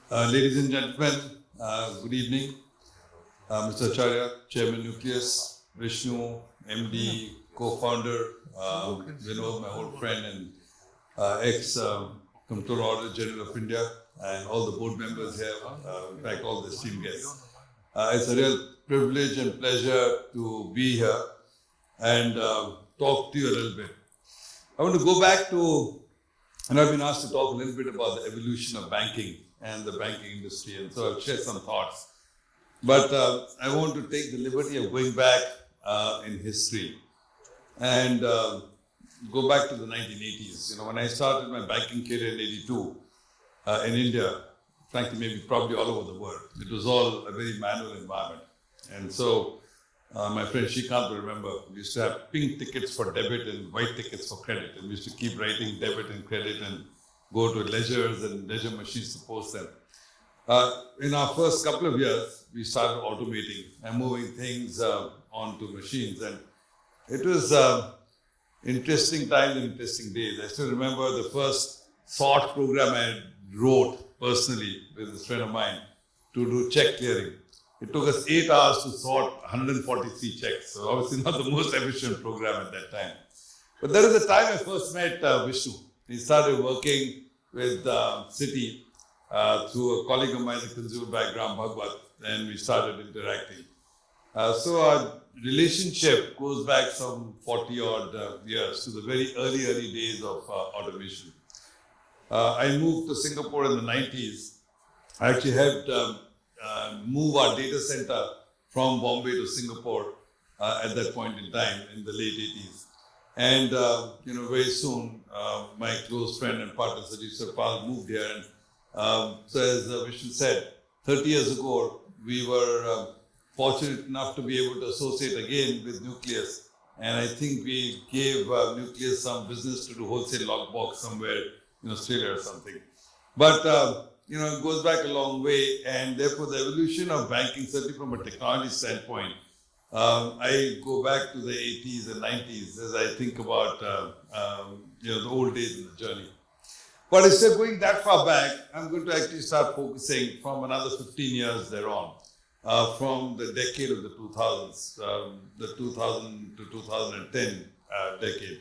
Ladies and gentlemen, good evening. Mr. Acharya, Chairman Nucleus, Vishnu, MD, co-founder, Vinod, my old friend and ex-Comptroller Auditor General of India, and all the board members here, in fact, all the esteemed guests. It's a real privilege and pleasure to be here and talk to you a little bit. I want to go back to, and I've been asked to talk a little bit about the evolution of banking and the banking industry, and so I'll share some thoughts. But I want to take the liberty of going back in history and go back to the 1980s. You know, when I started my banking career in 82 in India, frankly, maybe probably all over the world, it was all a very manual environment. And so my friend Shrikant will remember, we used to have pink tickets for debit and white tickets for credit. And we used to keep writing debit and credit and go to ledgers and ledger machines to post them. In our first couple of years, we started automating and moving things onto machines. And it was interesting times and interesting days. I still remember the first sort program I wrote personally with a friend of mine to do check clearing. It took us 8 hours to sort 143 checks. So obviously not the most efficient program at that time. But that is the time I first met Vishnu. He started working with Citi through a colleague of mine, the consumer background, Bhagwat, and we started interacting. So our relationship goes back some 40 odd years to the very early days of automation. I moved to Singapore in the 90s. I actually helped move our data center from Bombay to Singapore at that point in time in the late 80s. And very soon, my close friend and partner Sajid Sarpal moved here. And so as Vishnu said, 30 years ago, we were fortunate enough to be able to associate again with Nucleus. And I think we gave Nucleus some business to do wholesale lockbox somewhere in Australia or something. But it goes back a long way, and therefore the evolution of banking, certainly from a technology standpoint, I go back to the 80s and 90s as I think about the old days in the journey. But instead of going that far back, I'm going to actually start focusing from another 15 years thereon, from the decade of the 2000s, the 2000 to 2010 decade.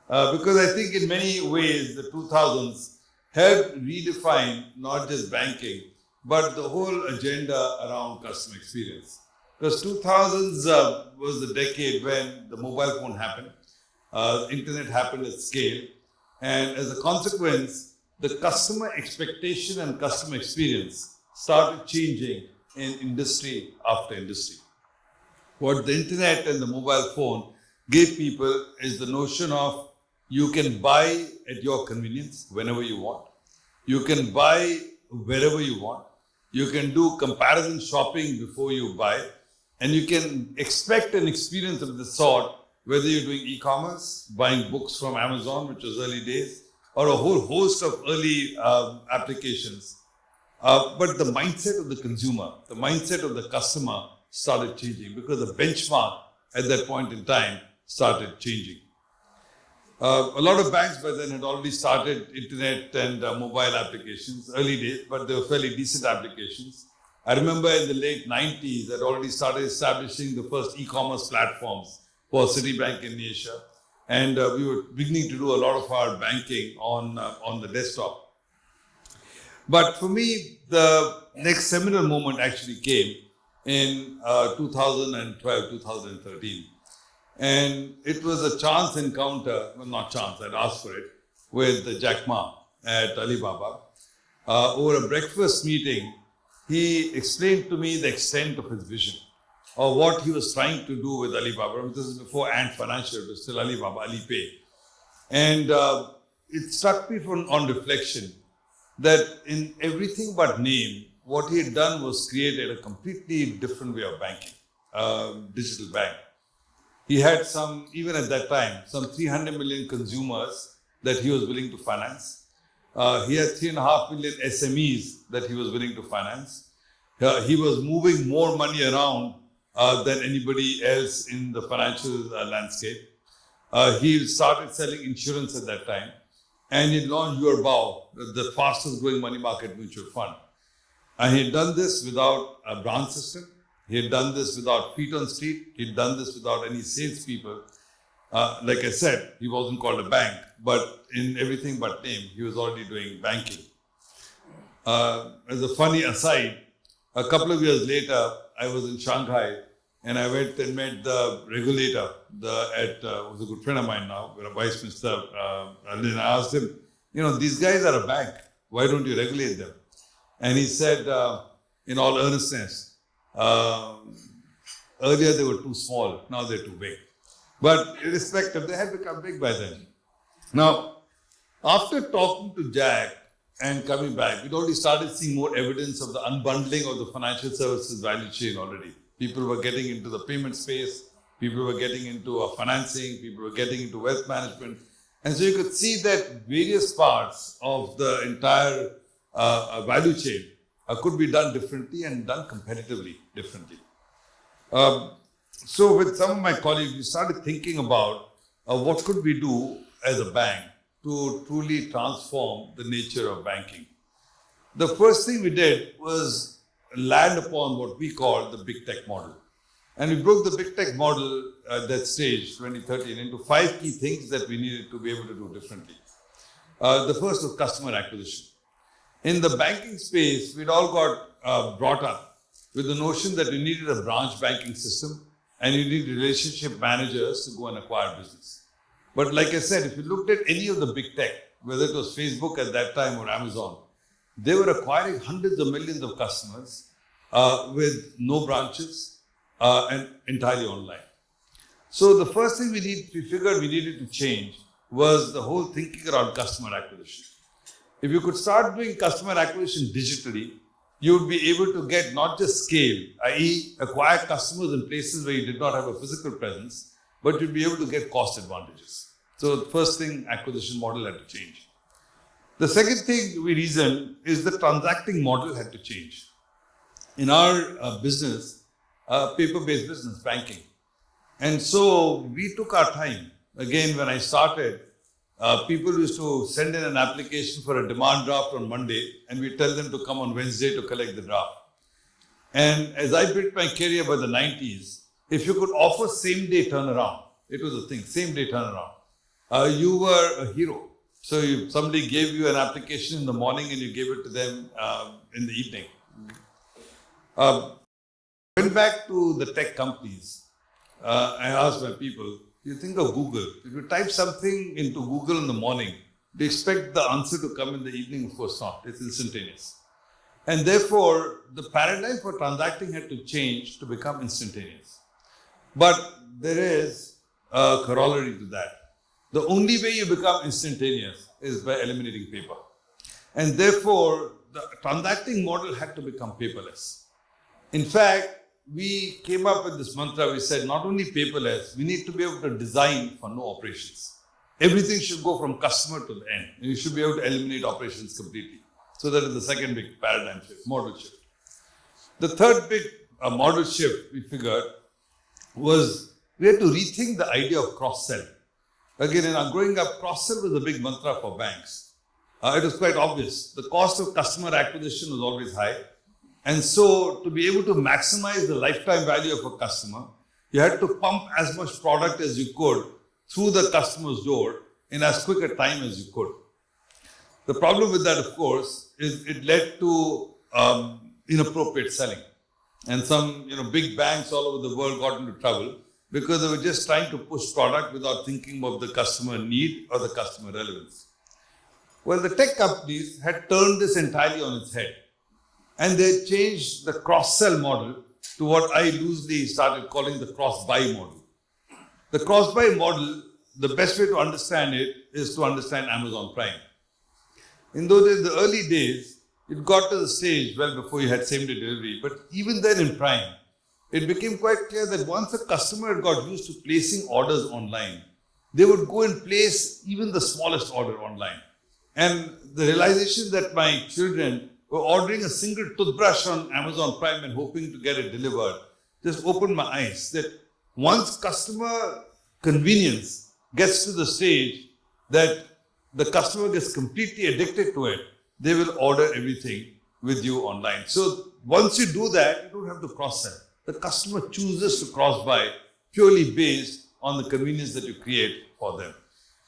Because I think in many ways the 2000s helped redefine not just banking, but the whole agenda around customer experience. Because 2000s was the decade when the mobile phone happened, internet happened at scale, and as a consequence, the customer expectation and customer experience started changing in industry after industry. What the internet and the mobile phone gave people is the notion of you can buy at your convenience whenever you want. You can buy wherever you want. You can do comparison shopping before you buy. And you can expect an experience of this sort, whether you're doing e-commerce, buying books from Amazon, which was early days, or a whole host of early applications. But the mindset of the consumer, the mindset of the customer started changing because the benchmark at that point in time started changing. A lot of banks by then had already started internet and mobile applications, early days, but they were fairly decent applications. I remember in the late 90s, I'd already started establishing the first e-commerce platforms for Citibank in Asia. And we were beginning to do a lot of our banking on the desktop. But for me, the next seminal moment actually came in 2012, 2013. And it was a chance encounter, well, not chance, I'd asked for it, with Jack Ma at Alibaba. Over a breakfast meeting, he explained to me the extent of his vision, or what he was trying to do with Alibaba. This is before Ant Financial, it was still Alibaba, Alipay. And it struck me on reflection that in everything but name, what he had done was created a completely different way of banking, digital bank. He had even at that time, some 300 million consumers that he was willing to finance. He had 3.5 million SMEs that he was willing to finance. He was moving more money around than anybody else in the financial landscape. He started selling insurance at that time. And he launched Your Bao, the fastest growing money market mutual fund. And he had done this without a branch system. He had done this without feet on street. He had done this without any salespeople. Like I said, he wasn't called a bank, but in everything but name, he was already doing banking. As a funny aside, a couple of years later, I was in Shanghai and I went and met the regulator who's a good friend of mine now, Vice Minister. And then I asked him, these guys are a bank. Why don't you regulate them? And he said, in all earnestness, earlier they were too small, now they're too big. But irrespective, they had become big by then. Now, after talking to Jack and coming back, we'd already started seeing more evidence of the unbundling of the financial services value chain already. People were getting into the payment space, people were getting into financing, people were getting into wealth management. And so you could see that various parts of the entire value chain could be done differently and done competitively differently. So with some of my colleagues, we started thinking about what could we do as a bank to truly transform the nature of banking. The first thing we did was land upon what we call the big tech model. And we broke the big tech model at that stage, 2013, into 5 key things that we needed to be able to do differently. The first was customer acquisition. In the banking space, we'd all got brought up with the notion that we needed a branch banking system and you need relationship managers to go and acquire business. But like I said, if you looked at any of the big tech, whether it was Facebook at that time or Amazon, they were acquiring hundreds of millions of customers with no branches and entirely online. So the first thing we figured we needed to change was the whole thinking around customer acquisition. If you could start doing customer acquisition digitally, you would be able to get not just scale, i.e. acquire customers in places where you did not have a physical presence, but you'd be able to get cost advantages. So the first thing, acquisition model had to change. The second thing we reasoned is the transacting model had to change. In our business, paper-based business, banking. And so we took our time. Again, when I started, people used to send in an application for a demand draft on Monday, and we tell them to come on Wednesday to collect the draft. And as I built my career by the 90s, if you could offer same-day turnaround, it was a thing, same-day turnaround, you were a hero. So somebody gave you an application in the morning and you gave it to them in the evening. Went back to the tech companies. I asked my people, you think of Google. If you type something into Google in the morning, do you expect the answer to come in the evening? Of course not. It's instantaneous. And therefore, the paradigm for transacting had to change to become instantaneous. But there is a corollary to that. The only way you become instantaneous is by eliminating paper. And therefore, the transacting model had to become paperless. In fact, we came up with this mantra. We said, not only paperless, we need to be able to design for no operations. Everything should go from customer to the end. And you should be able to eliminate operations completely. So that is the second big paradigm shift, model shift. The third big model shift we figured was we had to rethink the idea of cross-sell. Again, in our growing up, cross-sell was a big mantra for banks. It was quite obvious. The cost of customer acquisition was always high. And so, to be able to maximize the lifetime value of a customer, you had to pump as much product as you could through the customer's door in as quick a time as you could. The problem with that, of course, is it led to inappropriate selling. And some big banks all over the world got into trouble because they were just trying to push product without thinking of the customer need or the customer relevance. Well, the tech companies had turned this entirely on its head. And they changed the cross-sell model to what I loosely started calling the cross-buy model. The cross-buy model, the best way to understand it is to understand Amazon Prime. In those days, the early days, it got to the stage well before you had same-day delivery. But even then in Prime, it became quite clear that once a customer had got used to placing orders online, they would go and place even the smallest order online. And the realization that my children were ordering a single toothbrush on Amazon Prime and hoping to get it delivered just opened my eyes that once customer convenience gets to the stage that the customer gets completely addicted to it, they will order everything with you online. So once you do that, you don't have to cross-sell. The customer chooses to cross-buy purely based on the convenience that you create for them.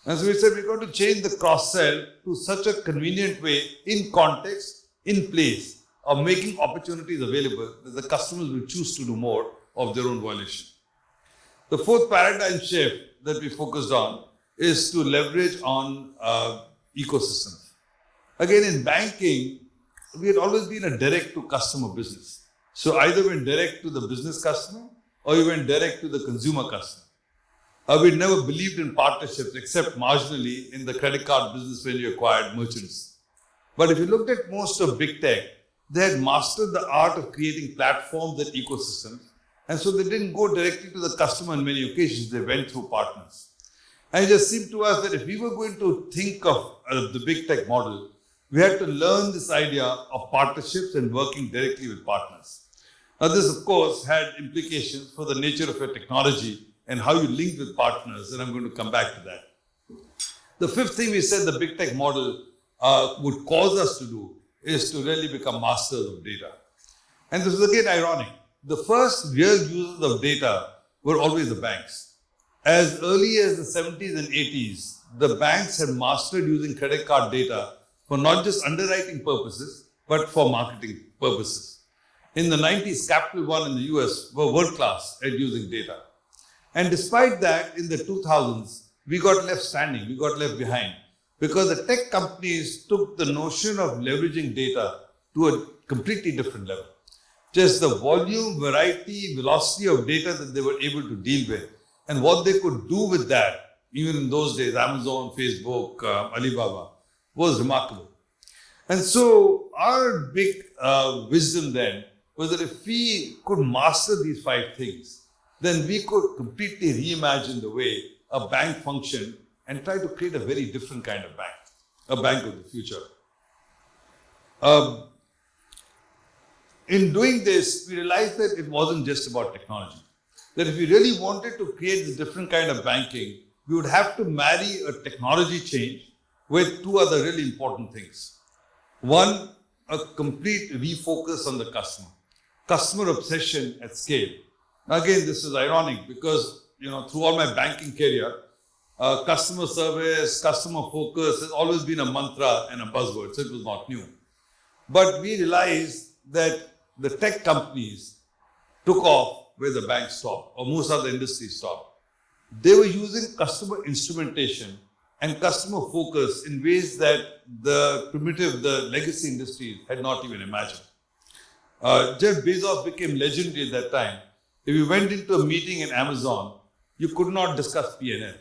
And so we said we're going to change the cross-sell to such a convenient way, in context, in place, of making opportunities available that the customers will choose to do more of their own volition. The fourth paradigm shift that we focused on is to leverage on ecosystems. Again, in banking, we had always been a direct-to-customer business. So either went direct to the business customer or you went direct to the consumer customer. We never believed in partnerships except marginally in the credit card business when you acquired merchants. But if you looked at most of big tech, they had mastered the art of creating platforms and ecosystems. And so they didn't go directly to the customer on many occasions, they went through partners. And it just seemed to us that if we were going to think of the big tech model, we had to learn this idea of partnerships and working directly with partners. Now this, of course, had implications for the nature of your technology and how you link with partners, and I'm going to come back to that. The fifth thing we said the big tech model would cause us to do is to really become masters of data. And this is again ironic. The first real users of data were always the banks. As early as the 70s and 80s, the banks had mastered using credit card data for not just underwriting purposes, but for marketing purposes. In the 90s, Capital One in the US were world-class at using data. And despite that, in the 2000s, we got left standing, we got left behind, because the tech companies took the notion of leveraging data to a completely different level. Just the volume, variety, velocity of data that they were able to deal with, and what they could do with that, even in those days, Amazon, Facebook, Alibaba, was remarkable. And so our big wisdom then was that if we could master these five things, then we could completely reimagine the way a bank functioned and try to create a very different kind of bank, a bank of the future. In doing this, we realized that it wasn't just about technology. That if we really wanted to create this different kind of banking, we would have to marry a technology change with two other really important things. One, a complete refocus on the customer obsession at scale. Again, this is ironic because, through all my banking career, customer service, customer focus has always been a mantra and a buzzword, so it was not new. But we realized that the tech companies took off where the banks stopped, or most other industries stopped. They were using customer instrumentation and customer focus in ways that the legacy industries had not even imagined. Jeff Bezos became legendary at that time. If you went into a meeting in Amazon, you could not discuss P&L.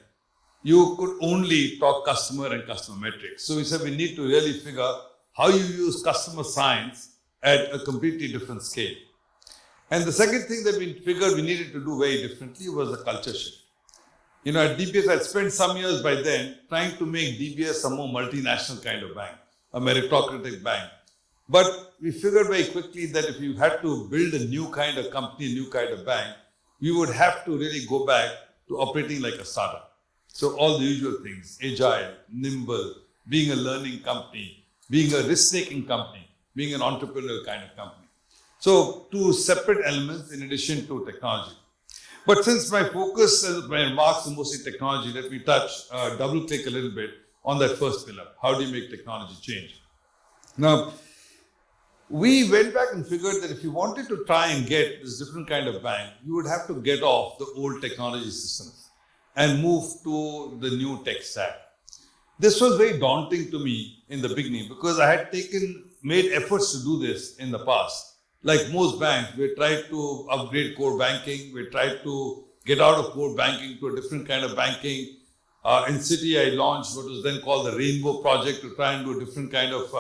You could only talk customer and customer metrics. So we said we need to really figure how you use customer science at a completely different scale. And the second thing that we figured we needed to do very differently was the culture shift. At DBS, I'd spent some years by then trying to make DBS a more multinational kind of bank, a meritocratic bank. But we figured very quickly that if you had to build a new kind of company, a new kind of bank, we would have to really go back to operating like a startup. So all the usual things, agile, nimble, being a learning company, being a risk-taking company, being an entrepreneurial kind of company. So two separate elements in addition to technology. But since my focus and my remarks are mostly technology, let me double-click a little bit on that first pillar. How do you make technology change? Now, we went back and figured that if you wanted to try and get this different kind of bank, you would have to get off the old technology systems and move to the new tech stack. This was very daunting to me in the beginning because I had made efforts to do this in the past. Like most banks, we tried to upgrade core banking, we tried to get out of core banking to a different kind of banking. In Citi, I launched what was then called the Rainbow Project to try and do a different kind of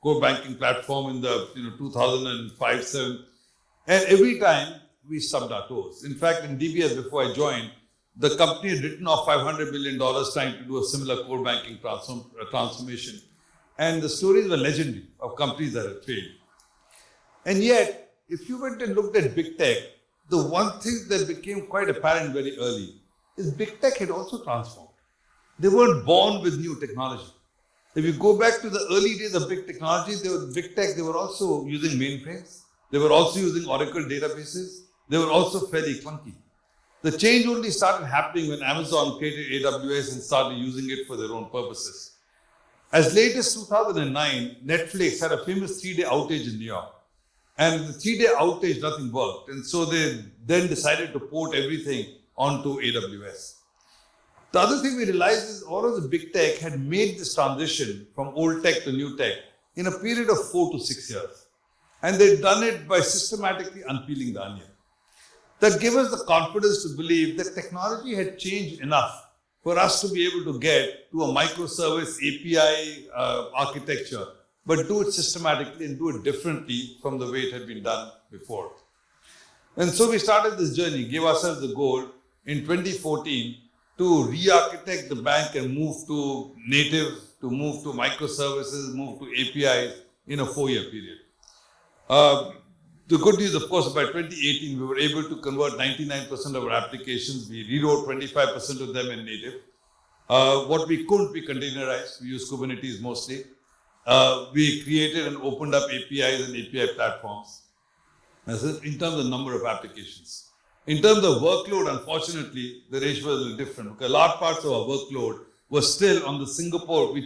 core banking platform in the 2005-07. And every time we stubbed our toes. In fact, in DBS, before I joined, the company had written off $500 million trying to do a similar core banking transformation. And the stories were legendary of companies that had failed. And yet, if you went and looked at big tech, the one thing that became quite apparent very early is big tech had also transformed. They weren't born with new technology. If you go back to the early days of big technology, they were big tech, they were also using mainframes. They were also using Oracle databases. They were also fairly clunky. The change only started happening when Amazon created AWS and started using it for their own purposes. As late as 2009, Netflix had a famous 3-day outage in New York. And the 3-day outage, nothing worked. And so they then decided to port everything onto AWS. The other thing we realized is all of the big tech had made this transition from old tech to new tech in a period of 4 to 6 years. And they'd done it by systematically unpeeling the onion. That gave us the confidence to believe that technology had changed enough for us to be able to get to a microservice API architecture, but do it systematically and do it differently from the way it had been done before. And so we started this journey, gave ourselves the goal in 2014 to re-architect the bank and move to native, to move to microservices, move to APIs in a 4-year period. The good news, of course, by 2018, we were able to convert 99% of our applications. We rewrote 25% of them in native. What we couldn't, we containerized. We use Kubernetes mostly. We created and opened up APIs and API platforms in terms of number of applications. In terms of workload, unfortunately, the ratio was a little different because large parts of our workload was still on the Singapore. We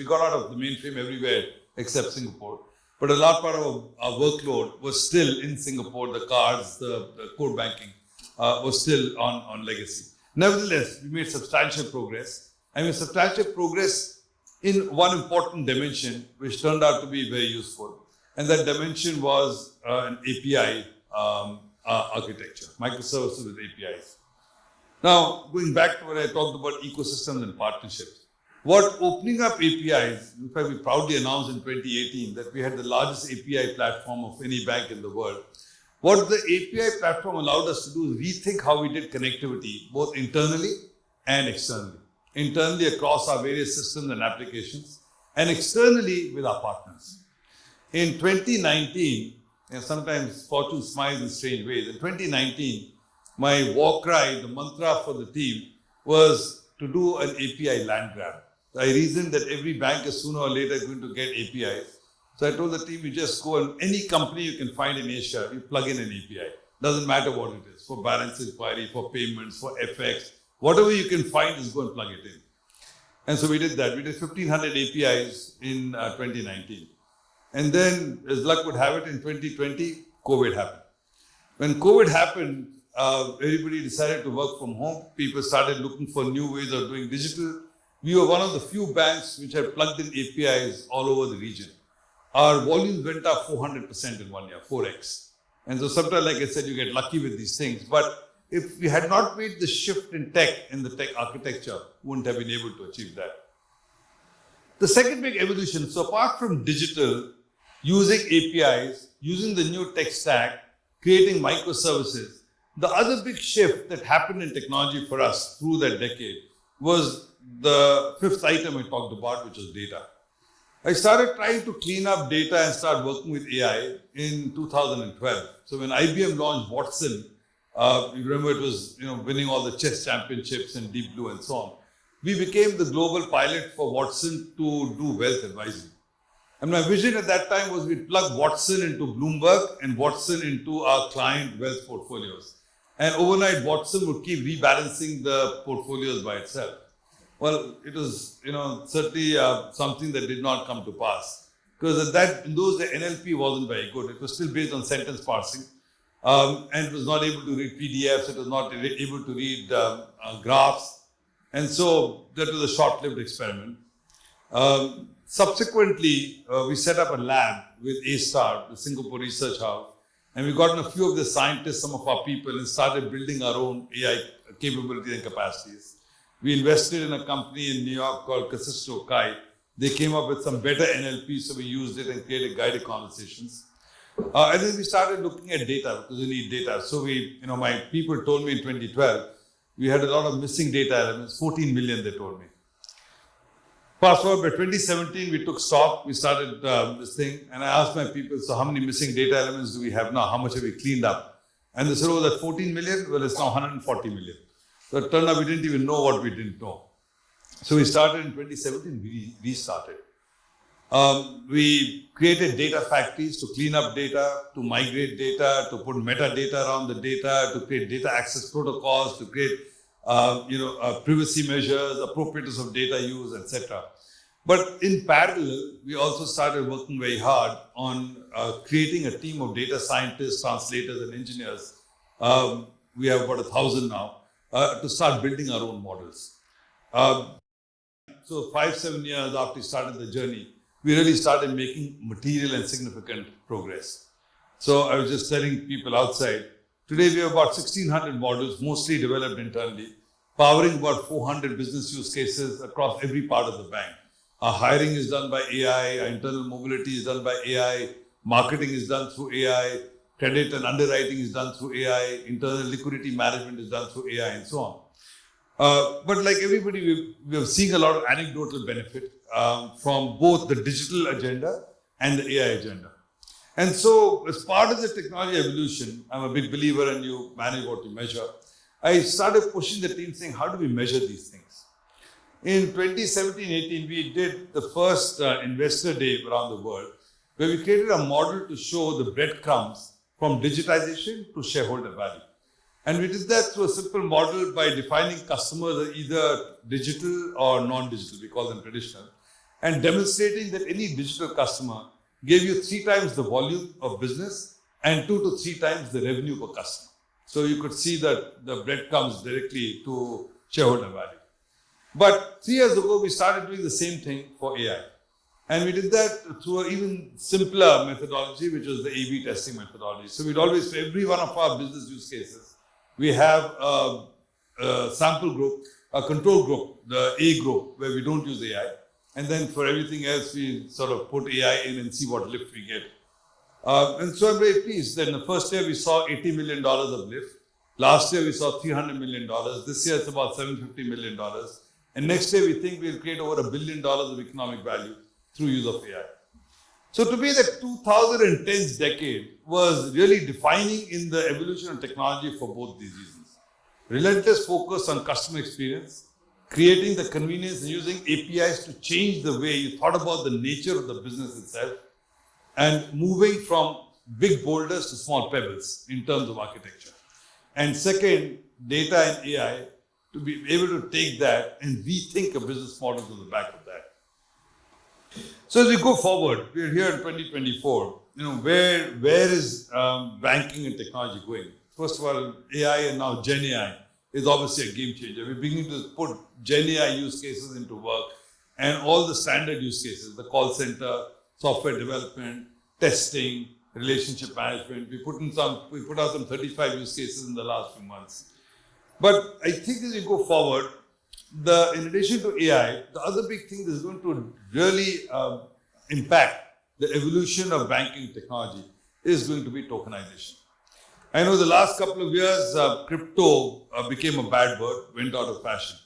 got out of the mainframe everywhere except Singapore. But a large part of our workload was still in Singapore. The cards, the core banking was still on legacy. Nevertheless, we made substantial progress. And with substantial progress in one important dimension, which turned out to be very useful. And that dimension was an API architecture, microservices with APIs. Now, going back to what I talked about ecosystems and partnerships, what opening up APIs, in fact, we proudly announced in 2018 that we had the largest API platform of any bank in the world. What the API platform allowed us to do is rethink how we did connectivity, both internally and externally. Internally across our various systems and applications, and externally with our partners. In 2019, and sometimes fortune smiles in strange ways, in 2019, my war cry, the mantra for the team was to do an API land grab. I reasoned that every bank is sooner or later going to get APIs. So I told the team, you just go and any company you can find in Asia, you plug in an API. Doesn't matter what it is, for balance inquiry, for payments, for FX, whatever you can find, just go and plug it in. And so we did that. We did 1,500 APIs in 2019. And then, as luck would have it, in 2020, COVID happened. When COVID happened, everybody decided to work from home. People started looking for new ways of doing digital. We were one of the few banks which had plugged in APIs all over the region. Our volumes went up 400% in 1 year, 4x. And so sometimes, like I said, you get lucky with these things. But if we had not made the shift in the tech architecture, we wouldn't have been able to achieve that. The second big evolution, so apart from digital, using APIs, using the new tech stack, creating microservices, the other big shift that happened in technology for us through that decade was the fifth item I talked about, which was data. I started trying to clean up data and start working with AI in 2012. So when IBM launched Watson, you remember it was winning all the chess championships and Deep Blue and so on. We became the global pilot for Watson to do wealth advisory. And my vision at that time was we'd plug Watson into Bloomberg and Watson into our client wealth portfolios. And overnight, Watson would keep rebalancing the portfolios by itself. Well, it was certainly something that did not come to pass. Because in those days, NLP wasn't very good. It was still based on sentence parsing. And it was not able to read PDFs. It was not able to read graphs. And so that was a short-lived experiment. Subsequently, we set up a lab with A-Star, the Singapore Research House, and we got in a few of the scientists, some of our people, and started building our own AI capabilities and capacities. We invested in a company in New York called Kasisto Kai. They came up with some better NLP, so we used it and created guided conversations. And then we started looking at data because we need data. So my people told me in 2012, we had a lot of missing data elements, 14 million they told me. Fast forward by 2017, we took stock, we started this thing, and I asked my people, so how many missing data elements do we have now? How much have we cleaned up? And they said, oh, that 14 million? Well, it's now 140 million. So it turned out we didn't even know what we didn't know. So we started in 2017, we restarted. We created data factories to clean up data, to migrate data, to put metadata around the data, to create data access protocols, to create privacy measures, appropriateness of data use, etc. But in parallel, we also started working very hard on creating a team of data scientists, translators, and engineers. We have about 1,000 now to start building our own models. So 5-7 years after we started the journey, we really started making material and significant progress. So I was just telling people outside, today we have about 1,600 models, mostly developed internally, powering about 400 business use cases across every part of the bank. Our hiring is done by AI, our internal mobility is done by AI, marketing is done through AI, credit and underwriting is done through AI, internal liquidity management is done through AI, and so on. But like everybody, we're seeing a lot of anecdotal benefit from both the digital agenda and the AI agenda. And so, as part of the technology evolution, I'm a big believer in you manage what you measure. I started pushing the team saying, how do we measure these things? In 2017-18, we did the first investor day around the world, where we created a model to show the breadcrumbs from digitization to shareholder value. And we did that through a simple model by defining customers as either digital or non-digital, we call them traditional, and demonstrating that any digital customer gave you 3 times the volume of business and 2 to 3 times the revenue per customer. So you could see that the breadcrumbs directly to shareholder value. But 3 years ago, we started doing the same thing for AI. And we did that through an even simpler methodology, which was the A/B testing methodology. So we'd always, for every one of our business use cases, we have a sample group, a control group, the A group, where we don't use AI. And then for everything else, we sort of put AI in and see what lift we get. And so I'm very pleased that in the first year, we saw $80 million of lift. Last year, we saw $300 million. This year, it's about $750 million. And next year, we think we'll create over $1 billion of economic value through use of AI. So to me, the 2010s decade was really defining in the evolution of technology for both these reasons. Relentless focus on customer experience, creating the convenience and using APIs to change the way you thought about the nature of the business itself, and moving from big boulders to small pebbles in terms of architecture. And second, data and AI to be able to take that and rethink a business model to the back of that. So as we go forward, we're here in 2024. Where is banking and technology going? First of all, AI and now Gen AI is obviously a game changer. We're beginning to put Gen AI use cases into work, and all the standard use cases, the call center, software development, testing, relationship management. We put out some 35 use cases in the last few months. But I think as we go forward, in addition to AI, the other big thing that's going to really impact the evolution of banking technology is going to be tokenization. I know the last couple of years, crypto became a bad word, went out of fashion.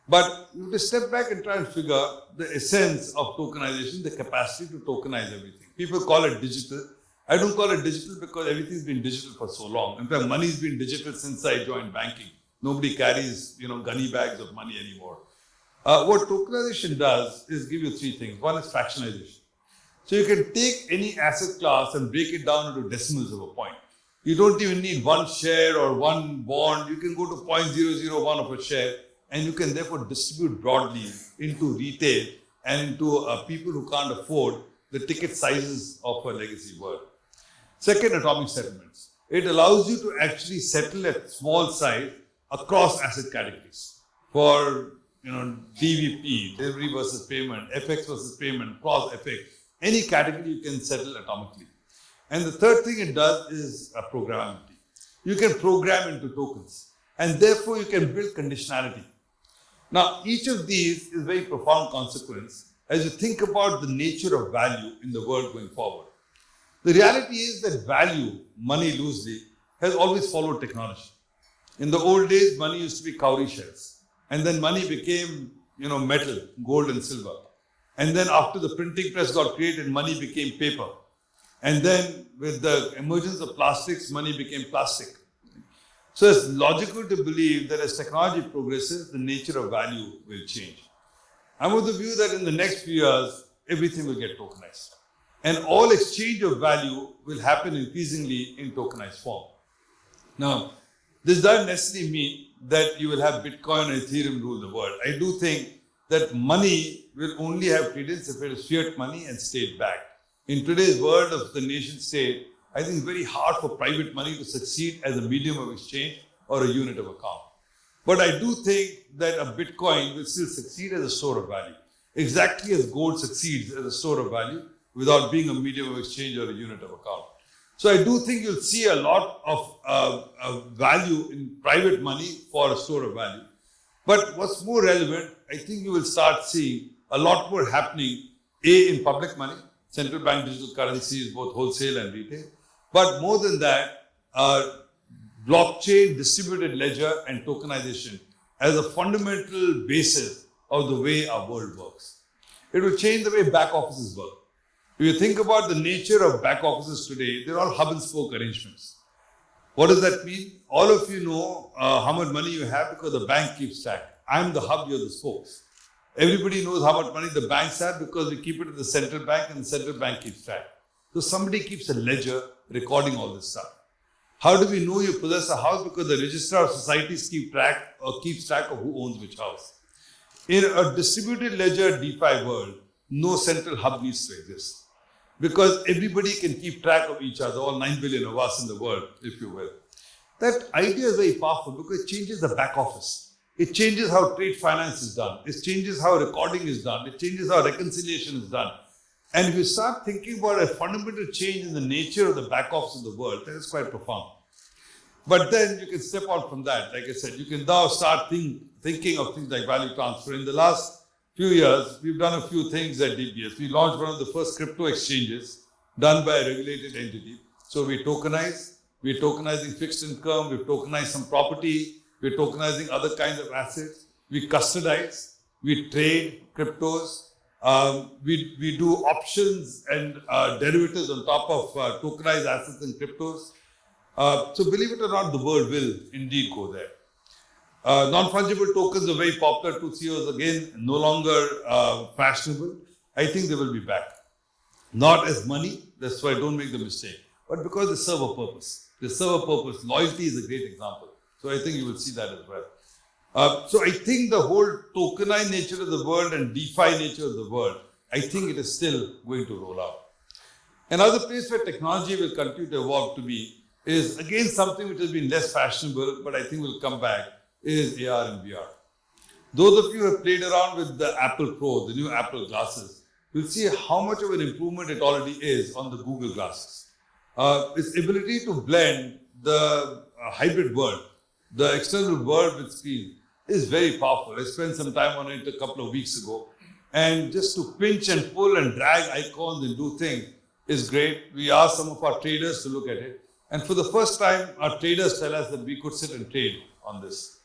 But you have to step back and try and figure the essence of tokenization, the capacity to tokenize everything. People call it digital. I don't call it digital because everything's been digital for so long. In fact, money's been digital since I joined banking. Nobody carries, gunny bags of money anymore. What tokenization does is give you 3 things. One is fractionalization. So you can take any asset class and break it down into decimals of a point. You don't even need one share or one bond. You can go to 0.001 of a share, and you can therefore distribute broadly into retail and into people who can't afford the ticket sizes of a legacy world. Second, atomic settlements. It allows you to actually settle at small size across asset categories. For DVP, delivery versus payment, FX versus payment, cross FX, any category you can settle atomically. And the third thing it does is programmability. You can program into tokens, and therefore you can build conditionality. Now, each of these is very profound consequence as you think about the nature of value in the world going forward. The reality is that value, money loosely, has always followed technology. In the old days, money used to be cowrie shells. And then money became, metal, gold and silver. And then after the printing press got created, money became paper. And then with the emergence of plastics, money became plastic. So it's logical to believe that as technology progresses, the nature of value will change. I'm of the view that in the next few years, everything will get tokenized. And all exchange of value will happen increasingly in tokenized form. Now, this doesn't necessarily mean that you will have Bitcoin and Ethereum rule the world. I do think that money will only have credence if it is fiat money and state-backed. In today's world of the nation state, I think it's very hard for private money to succeed as a medium of exchange or a unit of account. But I do think that a Bitcoin will still succeed as a store of value, exactly as gold succeeds as a store of value without being a medium of exchange or a unit of account. So I do think you'll see a lot of value in private money for a store of value. But what's more relevant, I think you will start seeing a lot more happening, in public money, central bank digital currencies, both wholesale and retail. But more than that, blockchain, distributed ledger, and tokenization as a fundamental basis of the way our world works. It will change the way back offices work. If you think about the nature of back offices today, they're all hub and spoke arrangements. What does that mean? All of you know how much money you have because the bank keeps track. I'm the hub, you're the spokes. Everybody knows how much money the banks have because we keep it at the central bank and the central bank keeps track. So somebody keeps a ledger recording all this stuff. How do we know you possess a house? Because the registrar of societies keeps track of who owns which house. In a distributed ledger DeFi world, no central hub needs to exist. Because everybody can keep track of each other, all 9 billion of us in the world, if you will. That idea is very powerful because it changes the back office. It changes how trade finance is done. It changes how recording is done. It changes how reconciliation is done. And if you start thinking about a fundamental change in the nature of the back office of the world, that is quite profound. But then you can step out from that. Like I said, you can now start thinking of things like value transfer. In the last few years, we've done a few things at DBS. We launched one of the first crypto exchanges done by a regulated entity. So we're tokenizing fixed income, we've tokenized some property, we're tokenizing other kinds of assets, we custodize, we trade cryptos, we do options and derivatives on top of tokenized assets and cryptos. So believe it or not, the world will indeed go there. Non-fungible tokens are very popular 2-3 years again, no longer fashionable. I think they will be back. Not as money, that's why don't make the mistake, but because they serve a purpose. They serve a purpose. Loyalty is a great example. So I think you will see that as well. So I think the whole tokenized nature of the world and DeFi nature of the world, I think it is still going to roll out. Another place where technology will continue to evolve to be is again something which has been less fashionable, but I think will come back, is AR and VR. Those of you who have played around with the Apple Pro, the new Apple glasses, will see how much of an improvement it already is on the Google glasses. Its ability to blend the hybrid world, the external world with screen, is very powerful. I spent some time on it a couple of weeks ago. And just to pinch and pull and drag icons and do things is great. We asked some of our traders to look at it. And for the first time, our traders tell us that we could sit and trade on this.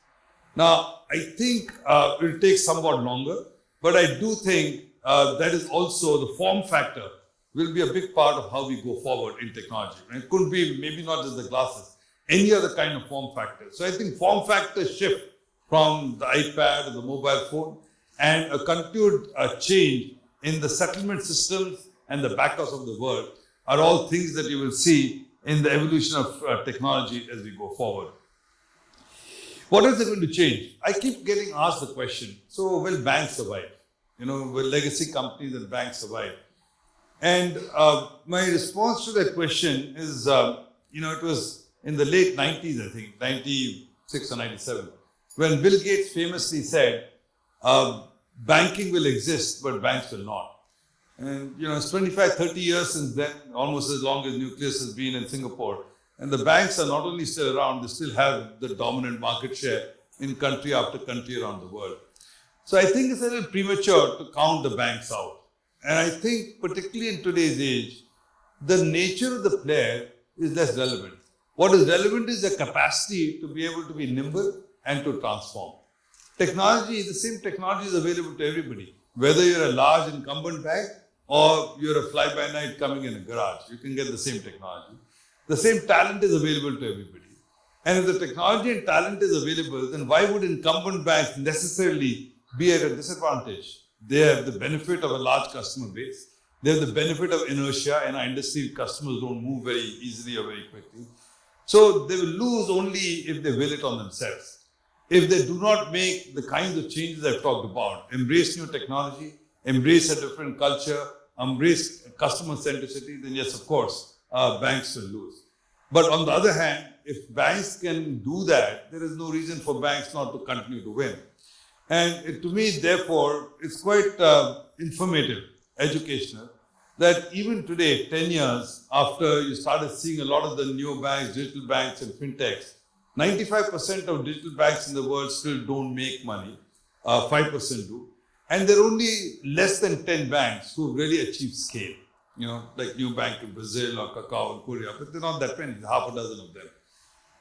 Now, I think it will take somewhat longer, but I do think that is also the form factor will be a big part of how we go forward in technology. And it could be maybe not just the glasses, any other kind of form factor. So I think form factor shift from the iPad or the mobile phone and a continued change in the settlement systems and the backers of the world are all things that you will see in the evolution of technology as we go forward. What is it going to change? I keep getting asked the question, so will banks survive? Will legacy companies and banks survive? And my response to that question is, it was in the late 90s, I think, 96 or 97, when Bill Gates famously said, banking will exist, but banks will not. And, it's 25, 30 years since then, almost as long as Nucleus has been in Singapore. And the banks are not only still around, they still have the dominant market share in country after country around the world. So I think it's a little premature to count the banks out. And I think particularly in today's age, the nature of the player is less relevant. What is relevant is the capacity to be able to be nimble and to transform. Technology, the same technology is available to everybody. Whether you're a large incumbent bank or you're a fly-by-night coming in a garage, you can get the same technology. The same talent is available to everybody. And if the technology and talent is available, then why would incumbent banks necessarily be at a disadvantage? They have the benefit of a large customer base. They have the benefit of inertia. In our industry, customers don't move very easily or very quickly. So they will lose only if they will it on themselves. If they do not make the kinds of changes I've talked about, embrace new technology, embrace a different culture, embrace customer centricity, then yes, of course, banks will lose. But on the other hand, if banks can do that, there is no reason for banks not to continue to win. And to me, therefore, it's quite informative, educational, that even today, 10 years after you started seeing a lot of the new banks, digital banks and fintechs, 95% of digital banks in the world still don't make money, 5% do. And there are only less than 10 banks who really achieve scale, like New Bank in Brazil or Kakao in Korea, but they're not that many, half a dozen of them.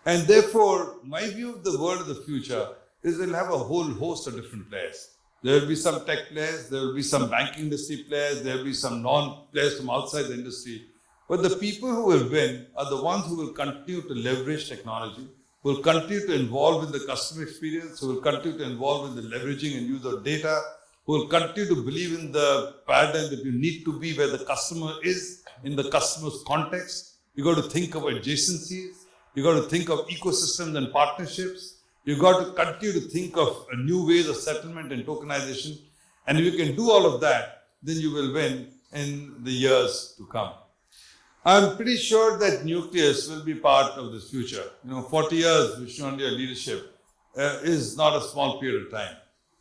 And therefore, my view of the world of the future is we'll have a whole host of different players. There will be some tech players, there will be some banking industry players, there will be some non-players from outside the industry. But the people who will win are the ones who will continue to leverage technology, who will continue to involve in the customer experience, who will continue to involve in the leveraging and use of data, who will continue to believe in the paradigm that you need to be where the customer is, in the customer's context. You got to think of adjacencies, you got to think of ecosystems and partnerships. You've got to continue to think of new ways of settlement and tokenization. And if you can do all of that, then you will win in the years to come. I'm pretty sure that Nucleus will be part of this future. 40 years with India leadership is not a small period of time.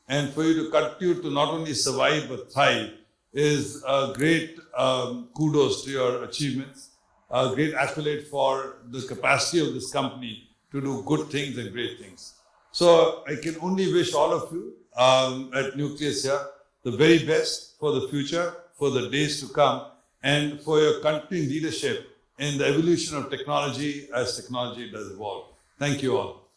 And for you to continue to not only survive but thrive is a great kudos to your achievements, a great accolade for the capacity of this company to do good things and great things. So I can only wish all of you at Nucleus here the very best for the future, for the days to come, and for your continuing leadership in the evolution of technology as technology does evolve. Thank you all.